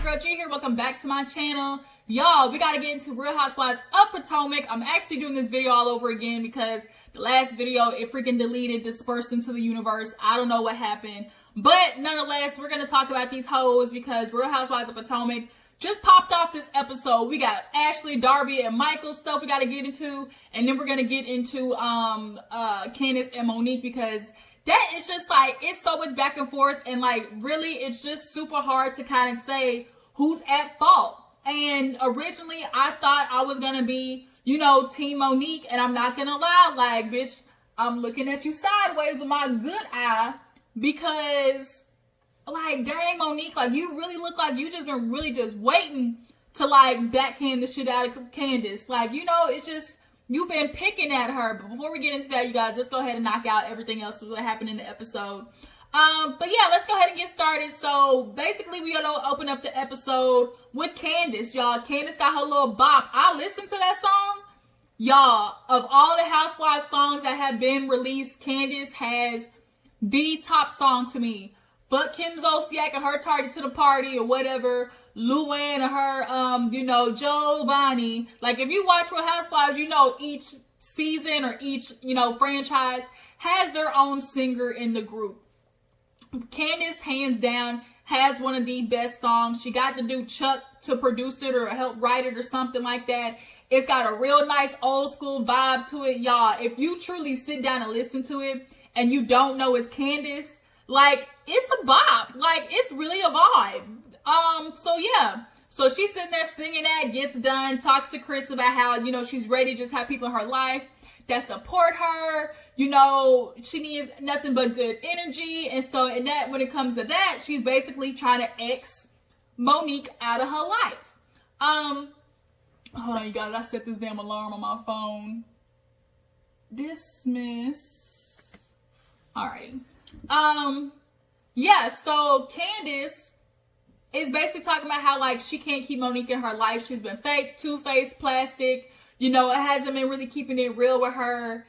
girl G here. Welcome back to my channel. Y'all, we gotta get into Real Housewives of Potomac. I'm actually doing this video all over again because the last video, it freaking deleted, dispersed into the universe. I don't know what happened. But nonetheless, we're gonna talk about these hoes because Real Housewives of Potomac just popped off this episode. We got Ashley, Darby, and Michael stuff we gotta get into. And then we're gonna get into Candice and Monique because that is just like, it's so much back and forth, and like really it's just super hard to kind of say who's at fault. And originally I thought I was gonna be, you know, Team Monique, and I'm not gonna lie, like, bitch, I'm looking at you sideways with my good eye because, like, dang, Monique, like, you really look like you just been really just waiting to like backhand the shit out of Candice. Like, you know, it's just, you've been picking at her. But before we get into that, you guys, let's go ahead and knock out everything else that happened in the episode. But yeah, let's go ahead and get started. So basically, we're gonna open up the episode with Candice, y'all. Candice got her little bop. I listened to that song, y'all. Of all the Housewives songs that have been released, Candice has the top song to me. Fuck Kim Zolciak and her Tardy to the Party or whatever. Luann and her, you know, Giovanni. Like, if you watch Real Housewives, you know each season or each, you know, franchise has their own singer in the group. Candice, hands down, has one of the best songs. She got the dude Chuck to produce it or help write it or something like that. It's got a real nice old school vibe to it, y'all. If you truly sit down and listen to it and you don't know it's Candice, like, it's a bop. Like, it's really a vibe. So yeah, so she's sitting there singing that, gets done, talks to Chris about how, you know, she's ready to just have people in her life that support her. You know, she needs nothing but good energy. And so in that, when it comes to that, she's basically trying to X Monique out of her life. Hold on, you guys, I set this damn alarm on my phone. Dismiss. Alrighty. Yeah, so Candice is basically talking about how, like, she can't keep Monique in her life. She's been fake, two-faced, plastic. You know, it hasn't been really keeping it real with her.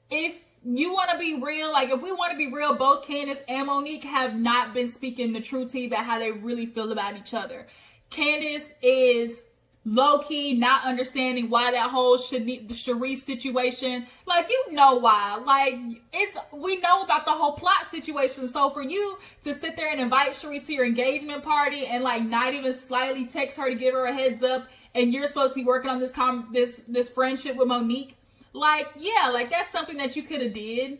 If you want to be real, like, if we want to be real, both Candice and Monique have not been speaking the true tea about how they really feel about each other. Candice is low-key not understanding why that whole Sharice situation, like, you know why. Like, we know about the whole plot situation. So for you to sit there and invite Sharice to your engagement party and, like, not even slightly text her to give her a heads up, and you're supposed to be working on this friendship with Monique, like, yeah, like, that's something that you could have did,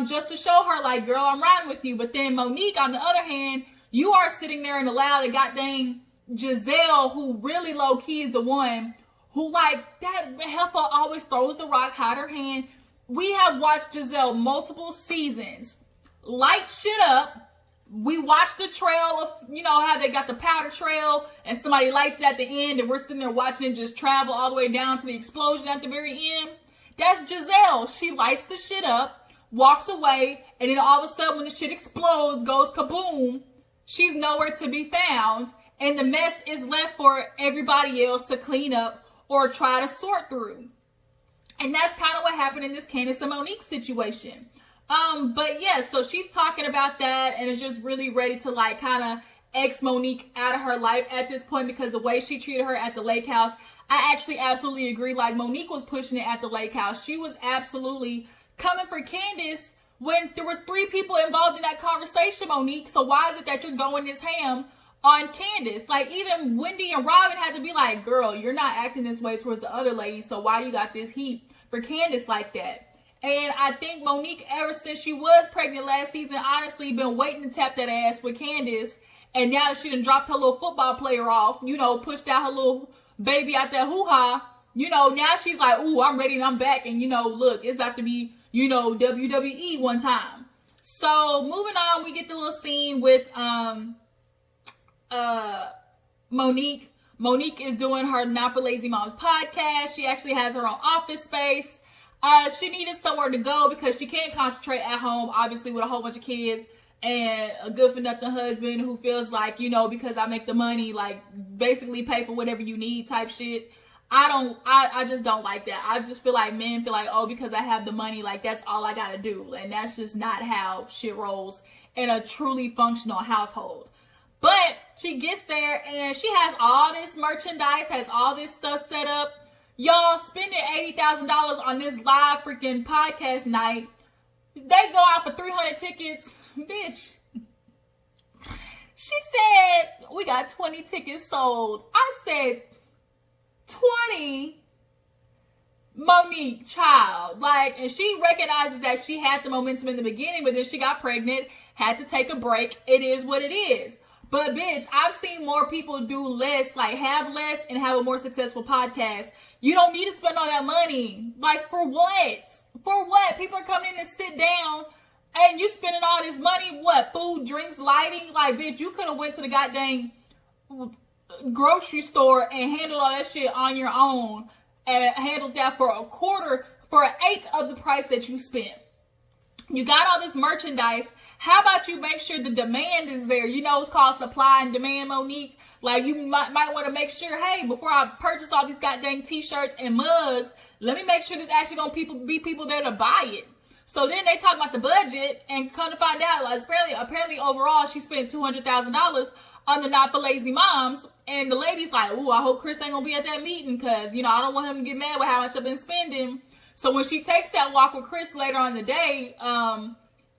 just to show her, like, girl, I'm riding with you. But then Monique, on the other hand, you are sitting there and allow the goddamn Gizelle, who really low-key is the one who, like, that heifer always throws the rock, hide her hand. We have watched Gizelle multiple seasons light shit up. We watched the trail of, you know, how they got the powder trail and somebody lights it at the end, and we're sitting there watching it just travel all the way down to the explosion at the very end. That's Gizelle. She lights the shit up, walks away, and then all of a sudden when the shit explodes, goes kaboom, she's nowhere to be found. And the mess is left for everybody else to clean up or try to sort through. And that's kind of what happened in this Candice and Monique situation. But yeah, so she's talking about that and is just really ready to, like, kind of X Monique out of her life at this point because the way she treated her at the lake house, I actually absolutely agree. Like, Monique was pushing it at the lake house. She was absolutely coming for Candice when there was 3 people involved in that conversation, Monique. So why is it that you're going this ham on Candice? Like, even Wendy and Robin had to be like, girl, you're not acting this way towards the other ladies, so why do you got this heat for Candice like that? And I think Monique, ever since she was pregnant last season, honestly been waiting to tap that ass with Candice. And now that she done dropped her little football player off, you know, pushed out her little baby out there hoo-ha, you know, now she's like, ooh, I'm ready and I'm back. And, you know, look, it's about to be, you know, WWE one time. So moving on, we get the little scene with Monique. Monique is doing her Not for Lazy Moms podcast. She actually has her own office space. She needed somewhere to go because she can't concentrate at home, obviously, with a whole bunch of kids and a good-for-nothing husband who feels like, you know, because I make the money, like, basically pay for whatever you need type shit. I just don't like that. I just feel like men feel like, oh, because I have the money, like, that's all I gotta do. And that's just not how shit rolls in a truly functional household. But she gets there and she has all this merchandise, has all this stuff set up. Y'all spending $80,000 on this live freaking podcast night. They go out for 300 tickets. Bitch. She said, we got 20 tickets sold. I said, 20? Monique, child. Like, and she recognizes that she had the momentum in the beginning, but then she got pregnant, had to take a break. It is what it is. But bitch, I've seen more people do less, like have less and have a more successful podcast. You don't need to spend all that money. Like, for what? For what? People are coming in to sit down and you spending all this money. What? Food, drinks, lighting? Like, bitch, you could have went to the goddamn grocery store and handled all that shit on your own and handled that for an eighth of the price that you spent. You got all this merchandise. How about you make sure the demand is there? You know, it's called supply and demand, Monique. Like, you might want to make sure, hey, before I purchase all these goddamn t-shirts and mugs, let me make sure there's actually going to be people there to buy it. So then they talk about the budget and come to find out, like, apparently overall, she spent $200,000 on the Not for Lazy Moms. And the lady's like, ooh, I hope Chris ain't going to be at that meeting because, you know, I don't want him to get mad with how much I've been spending. So when she takes that walk with Chris later on in the day,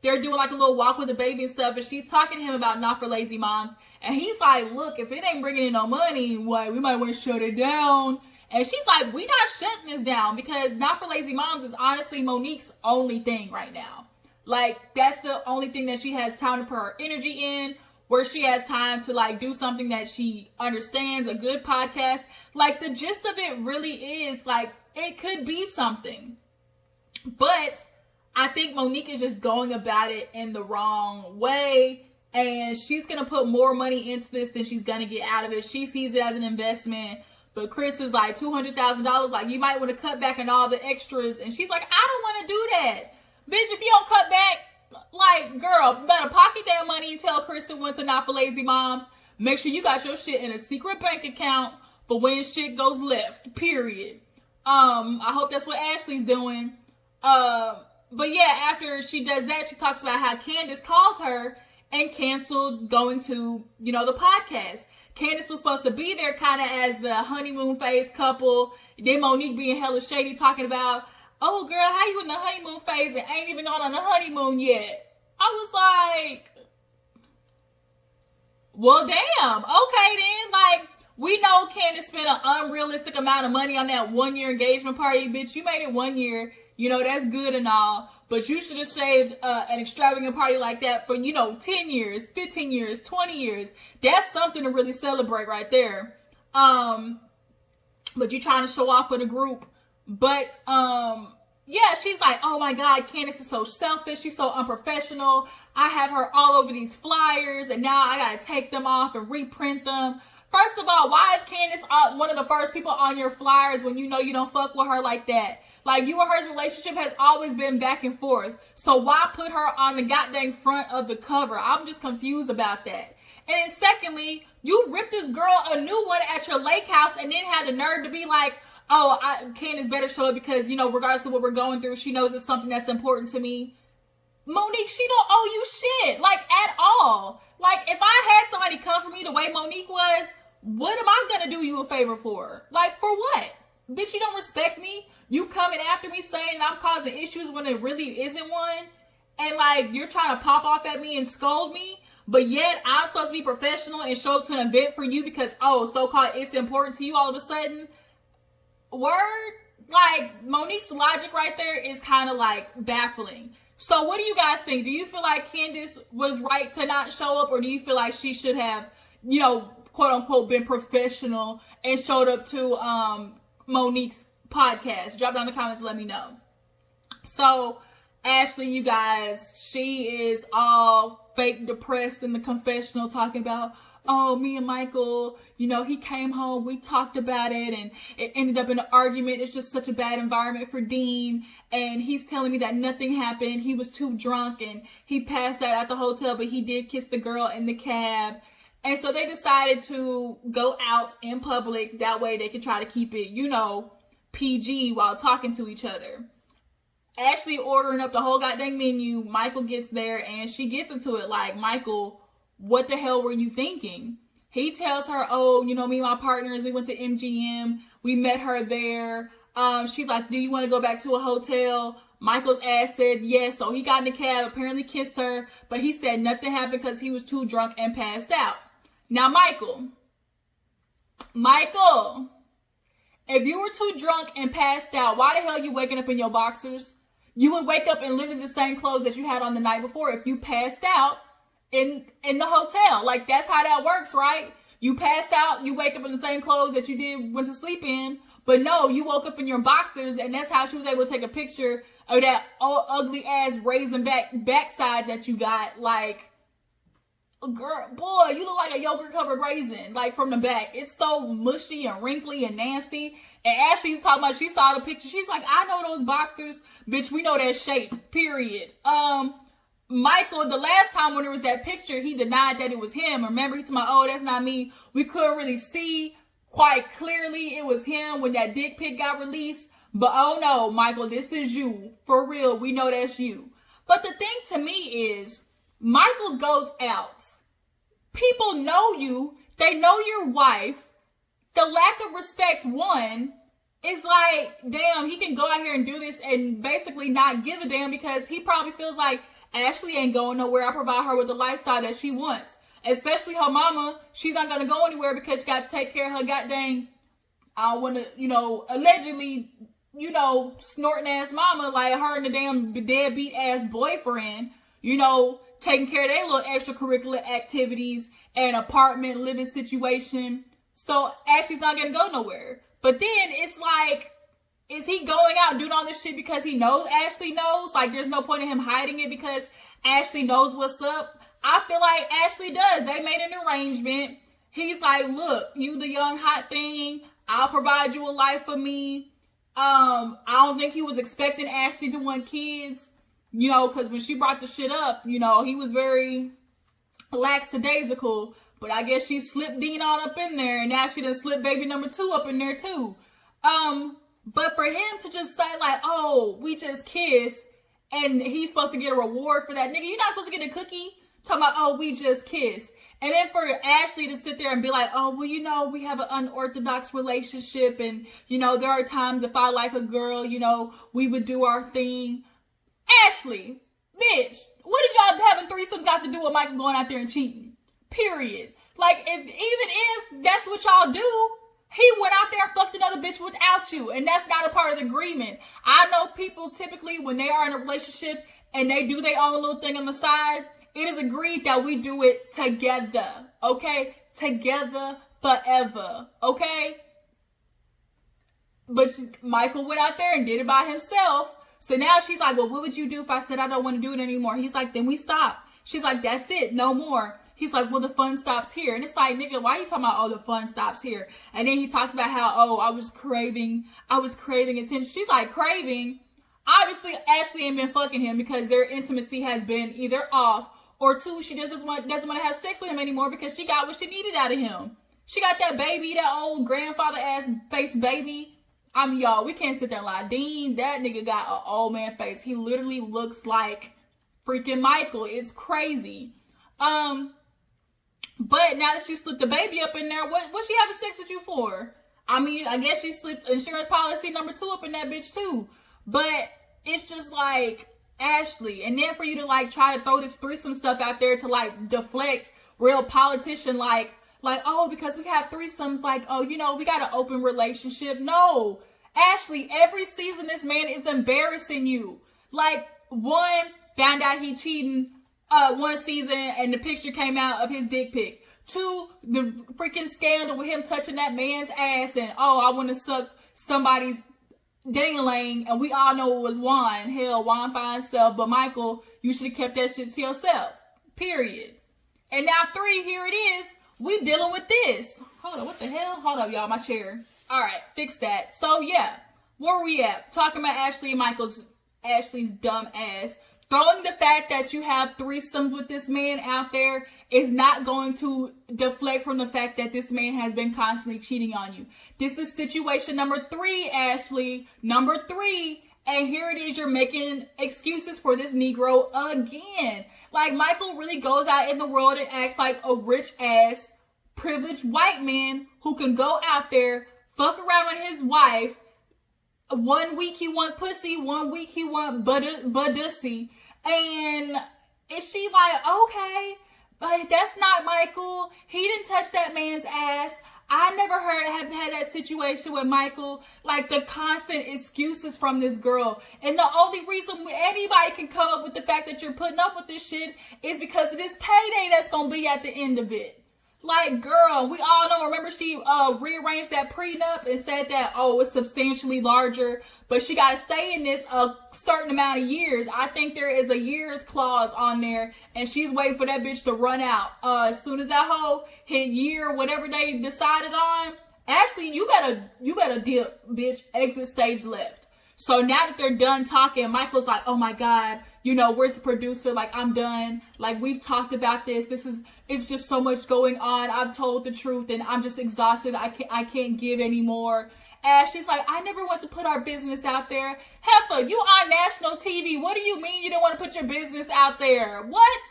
they're doing like a little walk with the baby and stuff, and she's talking to him about Not for Lazy Moms, and he's like, look, if it ain't bringing in no money, what, we might want to shut it down. And she's like, we not shutting this down, because Not for Lazy Moms is honestly Monique's only thing right now. Like, that's the only thing that she has time to put her energy in, where she has time to like do something that she understands, a good podcast. Like, the gist of it really is like, it could be something, but I think Monique is just going about it in the wrong way, and she's going to put more money into this than she's going to get out of it. She sees it as an investment, but Chris is like, $200,000, like, you might want to cut back on all the extras, and she's like, I don't want to do that. Bitch, if you don't cut back, like, girl, you better pocket that money and tell Chris who went to Not for Lazy Moms, make sure you got your shit in a secret bank account for when shit goes left, period. I hope that's what Ashley's doing. But yeah, after she does that, she talks about how Candice called her and canceled going to, you know, the podcast. Candice was supposed to be there kind of as the honeymoon phase couple. Then Monique being hella shady talking about, oh girl, how you in the honeymoon phase and ain't even gone on the honeymoon yet? I was like, well, damn. Okay then. Like, we know Candice spent an unrealistic amount of money on that 1-year engagement party. Bitch, you made it 1 year. You know, that's good and all. But you should have saved an extravagant party like that for, you know, 10 years, 15 years, 20 years. That's something to really celebrate right there. But you're trying to show off for the group. But, yeah, she's like, oh my God, Candice is so selfish. She's so unprofessional. I have her all over these flyers, and now I got to take them off and reprint them. First of all, why is Candice one of the first people on your flyers when you know you don't fuck with her like that? Like, you and her relationship has always been back and forth. So why put her on the goddamn front of the cover? I'm just confused about that. And then secondly, you ripped this girl a new one at your lake house and then had the nerve to be like, oh, Candice better show it because, you know, regardless of what we're going through, she knows it's something that's important to me. Monique, she don't owe you shit. Like, at all. Like, if I had somebody come for me the way Monique was, what am I gonna do you a favor for? Like, for what? Bitch, you don't respect me? You coming after me saying I'm causing issues when it really isn't one? And, like, you're trying to pop off at me and scold me? But yet, I'm supposed to be professional and show up to an event for you because, oh, so-called it's important to you all of a sudden? Word? Like, Monique's logic right there is kind of, like, baffling. So, what do you guys think? Do you feel like Candice was right to not show up? Or do you feel like she should have, you know, quote-unquote, been professional and showed up to Monique's podcast? Drop down in the comments and let me know. So, Ashley, you guys, she is all fake depressed in the confessional talking about, oh, me and Michael, you know, he came home, we talked about it, and it ended up in an argument. It's just such a bad environment for Dean, and he's telling me that nothing happened. He was too drunk, and he passed out at the hotel, but he did kiss the girl in the cab. And so they decided to go out in public. That way they could try to keep it, you know, PG while talking to each other. Ashley ordering up the whole goddamn menu. Michael gets there and she gets into it like, Michael, what the hell were you thinking? He tells her, oh, you know, me and my partners, we went to MGM. We met her there. She's like, do you want to go back to a hotel? Michael's ass said yes. So he got in the cab, apparently kissed her, but he said nothing happened because he was too drunk and passed out. Now, Michael, if you were too drunk and passed out, why the hell are you waking up in your boxers? You would wake up in literally the same clothes that you had on the night before if you passed out in the hotel. Like, that's how that works, right? You passed out, you wake up in the same clothes that you went to sleep in. But no, you woke up in your boxers, and that's how she was able to take a picture of that old ugly ass raisin backside that you got. Like, girl, boy, you look like a yogurt covered raisin, like from the back. It's so mushy and wrinkly and nasty. And Ashley's talking about, she saw the picture. She's like, I know those boxers, bitch. We know that shape. Period. Michael, the last time when there was that picture, he denied that it was him. Remember, he told me, oh, that's not me. We couldn't really see quite clearly it was him when that dick pic got released. But oh no, Michael, this is you. For real, we know that's you. But the thing to me is, Michael goes out. People know you. They know your wife. The lack of respect, one, is like, damn, he can go out here and do this and basically not give a damn because he probably feels like Ashley ain't going nowhere. I provide her with the lifestyle that she wants. Especially her mama. She's not going to go anywhere because she got to take care of her goddamn, I don't want to, you know, allegedly, you know, snorting ass mama, like her and the damn deadbeat ass boyfriend, you know, taking care of their little extracurricular activities and apartment living situation. So Ashley's not going to go nowhere. But then it's like, is he going out and doing all this shit because he knows Ashley knows? Like, there's no point in him hiding it because Ashley knows what's up. I feel like Ashley does. They made an arrangement. He's like, look, you the young hot thing. I'll provide you a life for me. I don't think he was expecting Ashley to want kids, you know, because when she brought the shit up, you know, he was very lackadaisical. But I guess she slipped Dean all up in there, and now she done slipped baby number 2 up in there too. But for him to just say like, oh, we just kissed, and he's supposed to get a reward for that, nigga, you're not supposed to get a cookie. Talking about, oh, we just kissed. And then for Ashley to sit there and be like, oh, well, you know, we have an unorthodox relationship, and, you know, there are times if I like a girl, you know, we would do our thing. Ashley, bitch, what did y'all having threesomes got to do with Michael going out there and cheating? Period. Like, even if that's what y'all do, he went out there and fucked another bitch without you, and that's not a part of the agreement. I know people typically, when they are in a relationship and they do their own little thing on the side, it is agreed that we do it together, okay? Together forever, okay? But Michael went out there and did it by himself. So now she's like, well, what would you do if I said I don't want to do it anymore? He's like, then we stop. She's like, that's it, no more. He's like, well, the fun stops here. And it's like, nigga, why are you talking about, oh, the fun stops here? And then he talks about how, oh, I was craving attention. She's like, craving? Obviously, Ashley ain't been fucking him because their intimacy has been either off, or 2, she doesn't want to have sex with him anymore because she got what she needed out of him. She got that baby, that old grandfather ass face baby. I mean, y'all, we can't sit there and lie. Dean, that nigga got an old man face. He literally looks like freaking Michael. It's crazy. But now that she slipped the baby up in there, what she having sex with you for? I mean, I guess she slipped insurance policy number 2 up in that bitch too. But it's just like, Ashley, and then for you to like try to throw this threesome stuff out there to like deflect real politician like, oh, because we have threesomes, like, oh, you know, we got an open relationship. No, Ashley, every season this man is embarrassing you. Like, 1, found out he cheating one season and the picture came out of his dick pic. 2, the freaking scandal with him touching that man's ass and, oh, I want to suck somebody's ding-a-ling, and we all know it was Juan. Hell, Juan finds himself, but Michael, you should have kept that shit to yourself. Period. And now 3, here it is. We dealing with this. Hold on, what the hell? Hold up, y'all, my chair. All right, fix that. So, yeah, where we at? Talking about Ashley and Ashley's dumb ass. Throwing the fact that you have threesomes with this man out there is not going to deflect from the fact that this man has been constantly cheating on you. This is situation number 3, Ashley. Number 3. And here it is, you're making excuses for this Negro again. Like, Michael really goes out in the world and acts like a rich-ass, privileged white man who can go out there, fuck around with his wife. 1 week he want pussy, 1 week he want budussy. And is she like, okay, but that's not Michael. He didn't touch that man's ass. I never have had that situation with Michael. Like, the constant excuses from this girl. And the only reason anybody can come up with the fact that you're putting up with this shit is because of this payday that's going to be at the end of it. Like, girl, we all know, remember she rearranged that prenup and said that, oh, it's substantially larger, but she got to stay in this a certain amount of years. I think there is a year's clause on there, and she's waiting for that bitch to run out. As soon as that whole hit year, whatever they decided on, Ashley, you better dip, bitch, exit stage left. So now that they're done talking, Michael's like, oh my God, you know, where's the producer? Like, I'm done. Like, we've talked about this. It's just so much going on. I've told the truth and I'm just exhausted. I can't give anymore. Ashley's like, I never want to put our business out there. Heifer, you on national TV. What do you mean you don't want to put your business out there? What?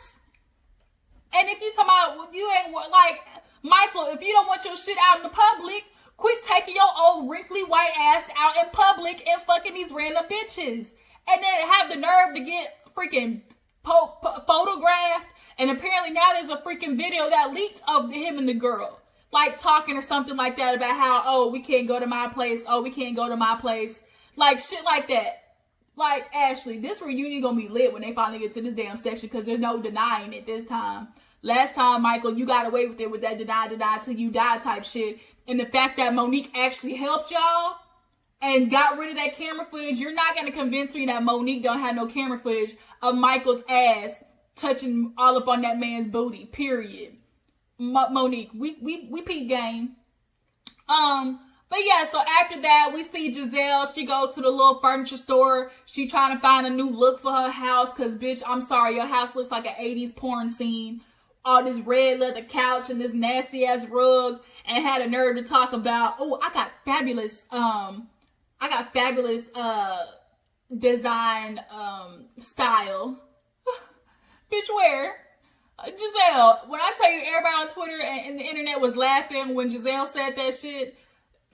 And if you talking about, you ain't, like, Michael, if you don't want your shit out in the public, quit taking your old wrinkly white ass out in public and fucking these random bitches. And then have the nerve to get freaking photographed. And apparently now there's a freaking video that leaked of him and the girl. Like, talking or something like that about how, oh, we can't go to my place. Oh, we can't go to my place. Like, shit like that. Like, Ashley, this reunion gonna be lit when they finally get to this damn section, because there's no denying it this time. Last time, Michael, you got away with it with that deny till you die type shit. And the fact that Monique actually helped y'all and got rid of that camera footage, you're not going to convince me that Monique don't have no camera footage of Michael's ass touching all up on that man's booty, period. Monique, we peep game. But yeah, so after that, we see Gizelle. She goes to the little furniture store. She trying to find a new look for her house, because, bitch, I'm sorry, your house looks like an 80s porn scene. All this red leather couch and this nasty ass rug, and had a nerve to talk about, oh, I got fabulous design style. Bitch, where? Gizelle, when I tell you everybody on Twitter and the internet was laughing when Gizelle said that shit,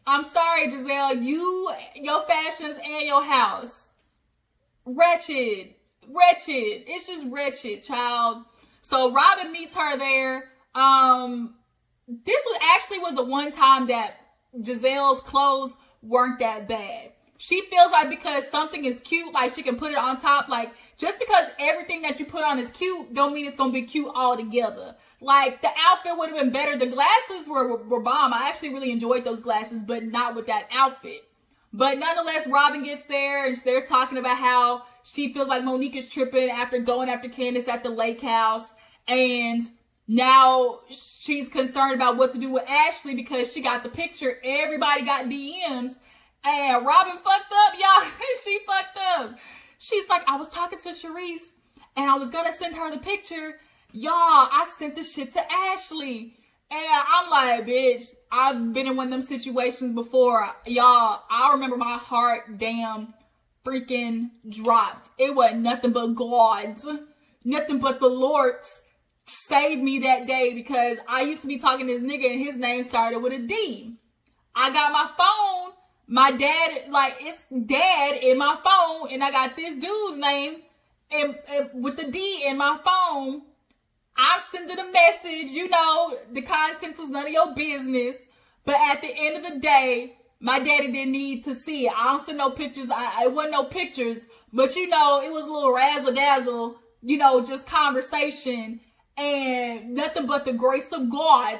I'm sorry, Gizelle, your fashions and your house, wretched. It's just wretched, child. So Robin meets her there. This was the one time that Gizelle's clothes weren't that bad. She feels like because something is cute, like she can put it on top. Like, just because everything that you put on is cute, don't mean it's gonna be cute all together. Like, the outfit would have been better. The glasses were bomb. I actually really enjoyed those glasses, but not with that outfit. But nonetheless, Robin gets there and they're talking about how she feels like Monique is tripping after going after Candice at the lake house. And now she's concerned about what to do with Ashley because she got the picture. Everybody got DMs. And Robin fucked up, y'all. She fucked up. She's like, I was talking to Sharice and I was going to send her the picture. Y'all, I sent the shit to Ashley. And I'm like, bitch, I've been in one of them situations before. Y'all, I remember my heart damn freaking dropped. It wasn't nothing but God's. Nothing but the Lord's saved me that day, because I used to be talking to this nigga and his name started with a D. I got my phone. My dad, like, it's dad in my phone, and I got this dude's name and with the D in my phone. I sent it a message, you know, the contents was none of your business. But at the end of the day, my daddy didn't need to see it. I don't send no pictures. It wasn't no pictures. But, you know, it was a little razzle-dazzle, you know, just conversation. And nothing but the grace of God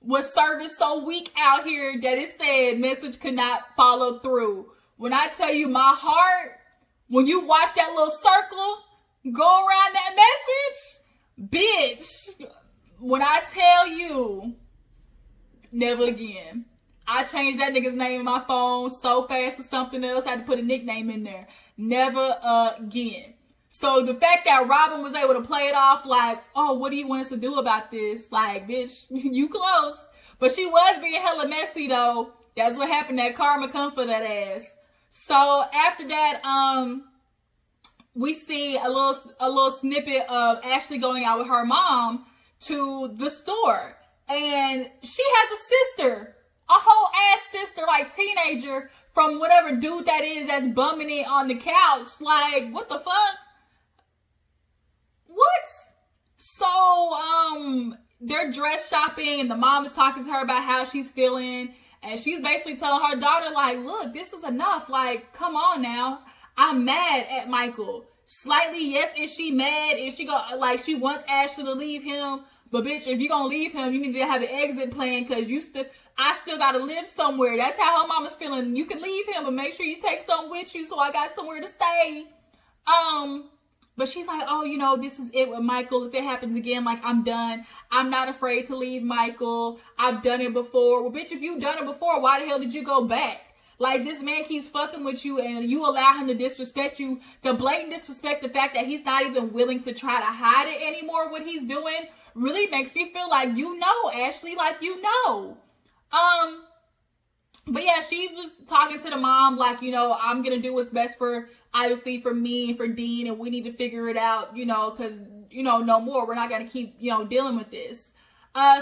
was serving so weak out here that it said message could not follow through. When I tell you my heart, when you watch that little circle go around that message, bitch, when I tell you, never again. I changed that nigga's name in my phone so fast to something else. I had to put a nickname in there. Never again. So the fact that Robin was able to play it off like, oh, what do you want us to do about this? Like, bitch, you close. But she was being hella messy, though. That's what happened. That karma come for that ass. So after that, we see a little snippet of Ashley going out with her mom to the store. And she has a sister, a whole ass sister, like teenager, from whatever dude that is that's bumming it on the couch. Like, what the fuck? What? So, they're dress shopping and the mom is talking to her about how she's feeling. And she's basically telling her daughter, like, look, this is enough. Like, come on now. I'm mad at Michael. Slightly, yes, is she mad? Is she she wants Ashley to leave him? But bitch, if you're gonna leave him, you need to have an exit plan, because I still gotta live somewhere. That's how her mama's feeling. You can leave him, but make sure you take something with you so I got somewhere to stay. But she's like, oh, you know, this is it with Michael. If it happens again, like, I'm done. I'm not afraid to leave Michael. I've done it before. Well, bitch, if you've done it before, why the hell did you go back? Like, this man keeps fucking with you and you allow him to disrespect you. The blatant disrespect, the fact that he's not even willing to try to hide it anymore, what he's doing, really makes me feel like, you know, Ashley, like, you know. But yeah, she was talking to the mom, like, you know, I'm going to do what's best for, obviously, for me and for Dean, and we need to figure it out, you know, because, you know, no more. We're not going to keep, you know, dealing with this.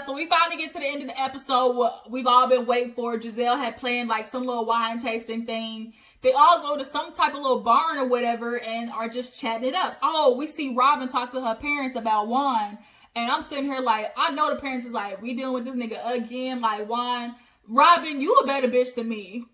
So we finally get to the end of the episode. What we've all been waiting for. Gizelle had planned, like, some little wine tasting thing. They all go to some type of little barn or whatever and are just chatting it up. Oh, we see Robin talk to her parents about wine. And I'm sitting here like, I know the parents is like, we dealing with this nigga again, like, wine. Robin, you a better bitch than me.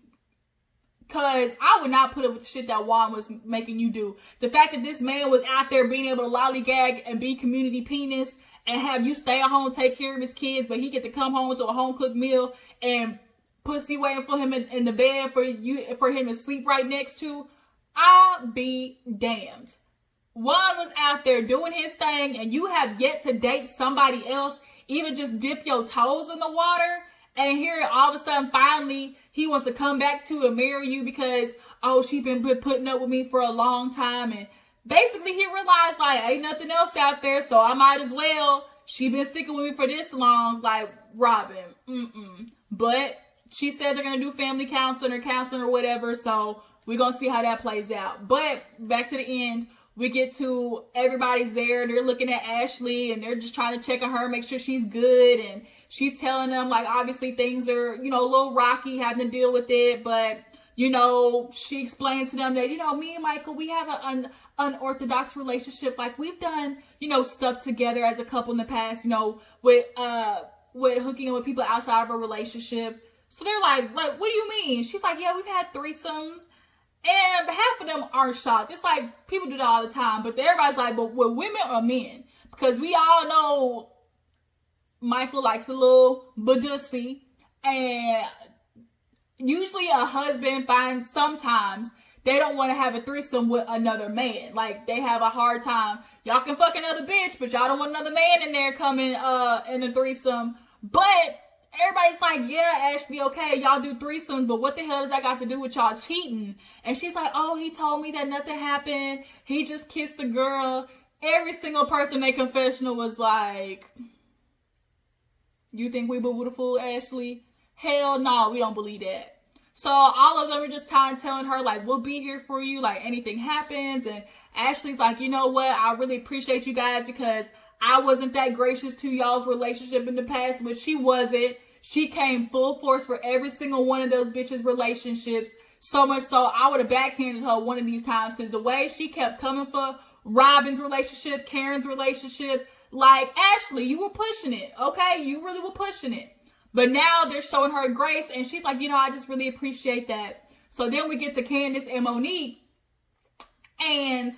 Because I would not put up with the shit that Juan was making you do. The fact that this man was out there being able to lollygag and be community penis and have you stay at home, take care of his kids, but he get to come home to a home-cooked meal and pussy waiting for him in the bed for him to sleep right next to, I'll be damned. Juan was out there doing his thing, and you have yet to date somebody else, even just dip your toes in the water, and here all of a sudden, finally, he wants to come back to and marry you because, oh, she been putting up with me for a long time, and basically he realized, like, ain't nothing else out there, so I might as well. She been sticking with me for this long, like, Robin, But she said they're gonna do family counseling or whatever, so we're gonna see how that plays out. But back to the end. We get to, everybody's there, they're looking at Ashley, and they're just trying to check on her, make sure she's good, and she's telling them, like, obviously things are, you know, a little rocky, having to deal with it, but, you know, she explains to them that, you know, me and Michael, we have an unorthodox relationship, like, we've done, you know, stuff together as a couple in the past, you know, with hooking up with people outside of a relationship. So they're like, what do you mean? She's like, yeah, we've had threesomes. And half of them are shocked. It's like, people do that all the time. But everybody's like, but with women or men? Because we all know Michael likes a little badussy. And usually a husband finds sometimes they don't want to have a threesome with another man. Like, they have a hard time. Y'all can fuck another bitch, but y'all don't want another man in there coming in a threesome. But everybody's like, yeah, Ashley, okay, y'all do threesomes, but what the hell does that got to do with y'all cheating? And she's like, oh, he told me that nothing happened. He just kissed the girl. Every single person in confessional was like, you think we beautiful, Ashley? Hell no, we don't believe that. So all of them are just telling her, like, we'll be here for you, like, anything happens. And Ashley's like, you know what? I really appreciate you guys because I wasn't that gracious to y'all's relationship in the past, but she wasn't. She came full force for every single one of those bitches' relationships. So much so, I would have backhanded her one of these times because the way she kept coming for Robin's relationship, Karen's relationship, like, Ashley, you were pushing it, okay? You really were pushing it. But now they're showing her grace, and she's like, you know, I just really appreciate that. So then we get to Candice and Monique, and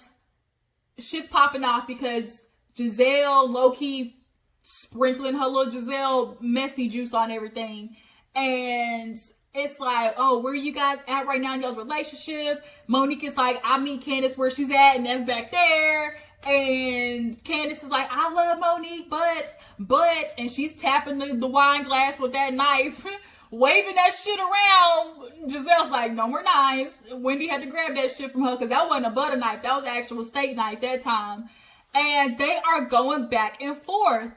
shit's popping off because Gizelle, low-key, sprinkling her little Gizelle messy juice on everything. And it's like, oh, where are you guys at right now in y'all's relationship? Monique is like, I meet Candice where she's at, and that's back there. And Candice is like, I love Monique, but, and she's tapping the wine glass with that knife, waving that shit around. Giselle's like, no more knives. Wendy had to grab that shit from her because that wasn't a butter knife. That was an actual steak knife that time. And they are going back and forth.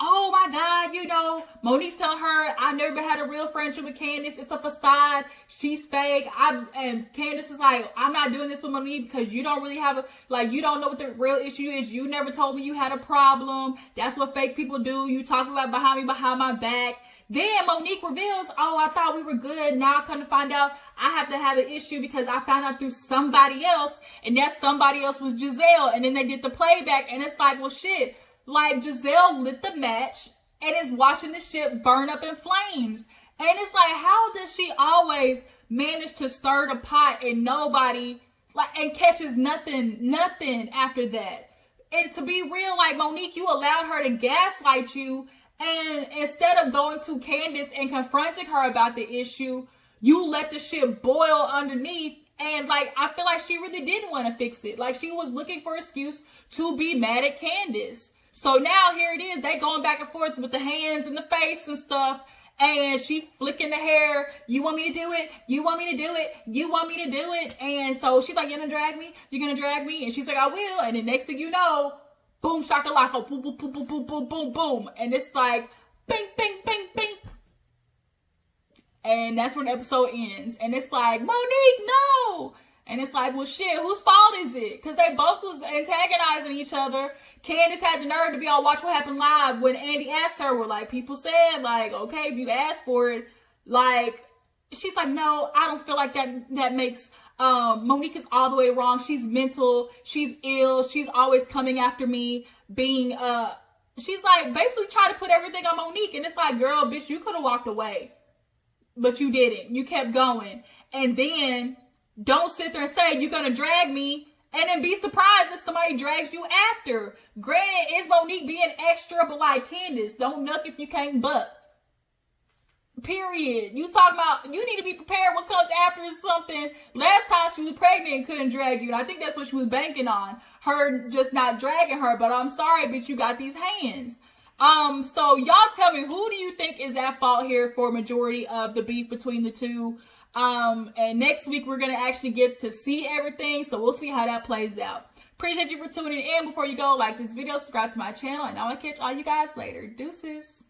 oh my God, you know, Monique's telling her, I've never had a real friendship with Candice. It's a facade. She's fake. And Candice is like, I'm not doing this with Monique because you don't really have a, like, you don't know what the real issue is. You never told me you had a problem. That's what fake people do. You talk about behind me, behind my back. Then Monique reveals, oh, I thought we were good. Now I come to find out I have to have an issue because I found out through somebody else. And that somebody else was Gizelle. And then they did the playback. And it's like, well, shit. Like, Gizelle lit the match and is watching the ship burn up in flames. And it's like, how does she always manage to stir the pot and nobody, like, and catches nothing after that? And to be real, like, Monique, you allowed her to gaslight you. And instead of going to Candice and confronting her about the issue, you let the shit boil underneath. And, like, I feel like she really didn't want to fix it. Like, she was looking for an excuse to be mad at Candice. So now here it is. They going back and forth with the hands and the face and stuff. And she flicking the hair. You want me to do it? You want me to do it? You want me to do it? And so she's like, you're going to drag me? You're going to drag me? And she's like, I will. And the next thing you know, boom, shakalaka, boom, boom, boom, boom, boom, boom, boom, boom. And it's like, bing, bing, bing, bing. And that's when the episode ends. And it's like, Monique, no. And it's like, well, shit, whose fault is it? Because they both was antagonizing each other. Candice had the nerve to be on Watch What Happened Live when Andy asked her, well, like, people said, like, okay, if you asked for it, like, she's like, no, I don't feel like that makes, Monique is all the way wrong. She's mental. She's ill. She's always coming after me, being, she's like, basically trying to put everything on Monique. And it's like, girl, bitch, you could have walked away, but you didn't. You kept going. And then don't sit there and say, you're going to drag me. And then be surprised if somebody drags you after. Granted, is Monique being extra, but like, Candice, don't nuck if you can't buck. Period. You talking about, you need to be prepared what comes after something. Last time she was pregnant and couldn't drag you. And I think that's what she was banking on. Her just not dragging her. But I'm sorry, bitch, you got these hands. So y'all tell me, who do you think is at fault here for majority of the beef between the two? And next week we're going to actually get to see everything. So we'll see how that plays out. Appreciate you for tuning in. Before you go, like this video, subscribe to my channel, and I'll catch all you guys later. Deuces.